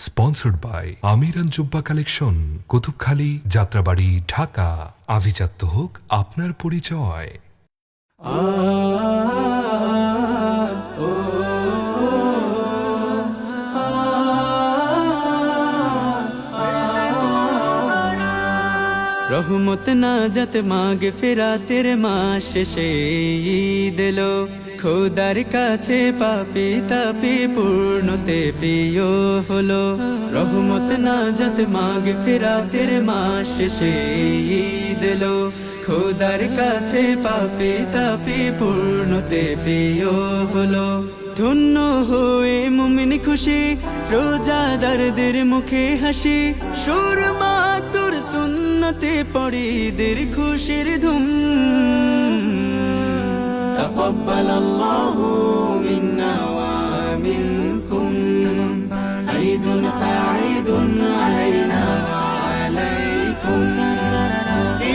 Sponsored by আমিরান জুব্বা collection, Kutubkhali, Jatrabari, Dhaka. আভিজাত্য হোক আপনার পরিচয়। রহমত নাজাত মাগে ফেরাতের মাস শেষে ঈদ এলো, খোদার কাছে পাপী তাপী পূর্ণতে প্রিয় হলো। রহমত নাজাত মাগে ফেরাতের মাস শেষে ঈদ এলো, খোদার কাছে পাপী তাপী পূর্ণতে প্রিয় হলো। ধন্য হয়ে মুমিন খুশি, রোজাদারদের মুখে হাসি, সুরমা তোর সুন্নতে পড়িদের খুশির ধুম। তাকাব্বালাল্লাহু মিন্না ওয়া মিনকুম, ঈদুন সাঈদুন আলাইনা ওয়া আলাইকুম।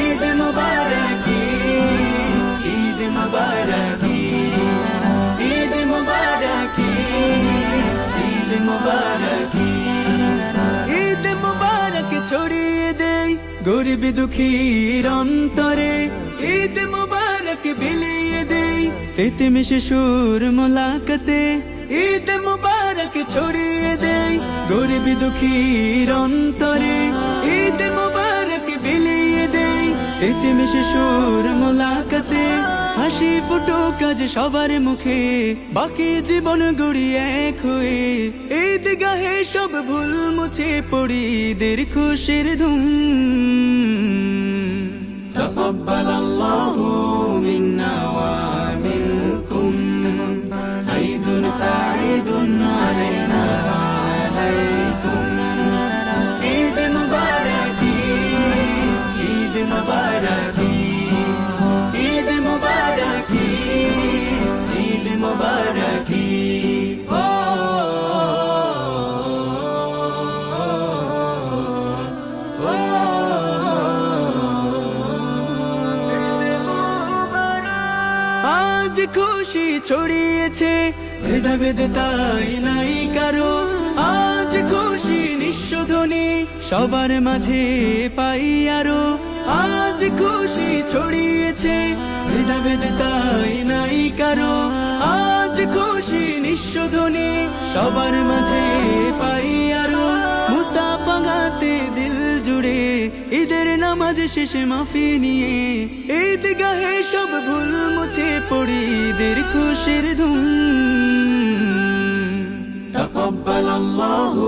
ঈদ মুবারক, ঈদ মুবারক, ঈদ মুবারক, ঈদ মুবারক। ঈদ মুবারক ছড়িয়ে দেই গরিব দুঃখীর অন্তরে, ঈদ মুবারক বিলিয়ে দেই তিতিম শিশুর মোলাকাতে। ঈদ মুবারক ছড়িয়ে দেই গরিব দুঃখীর অন্তরে, ঈদ মুবারক বিলিয়ে দেই তিতিম শিশুর মোলাকাতে। হাসি ফুটুক আজ সবার মুখে, বাকি জীবন গড়ি এক হয়ে, ঈদগাহে সব ভুল মুছে পড়ি ঈদের খুশির ধুম। তাকাব্বালাল্লাহু মিন্না ওয়া মিনকুম, ঈদুন সাঈদুন আলাইনা ওয়া আলাইকুম। ঈদ মুবারক, ঈদ মুবারক, ঈদ মুবারক, ঈদ মুবারক। আজ খুশি ছড়িয়েছে ভেদাভেদ তাই নাই কারো, আজ খুশি নিঃশোধনী সবার মাঝে পাই আরো। আজ খুশি ছড়িয়েছে ভেদাভেদ তাই নাই কারো, আজ খুশি নিঃশোধনী সবার মাঝে পাই আরো। মুসাফা গাতে দিল জুড়ে ঈদের নামাজ শেষে মাফি নিয়ে, ঈদগাহে সব ভুল মুছে পড়ি ঈদের খুশির ধুম। তাকাব্বালাল্লাহু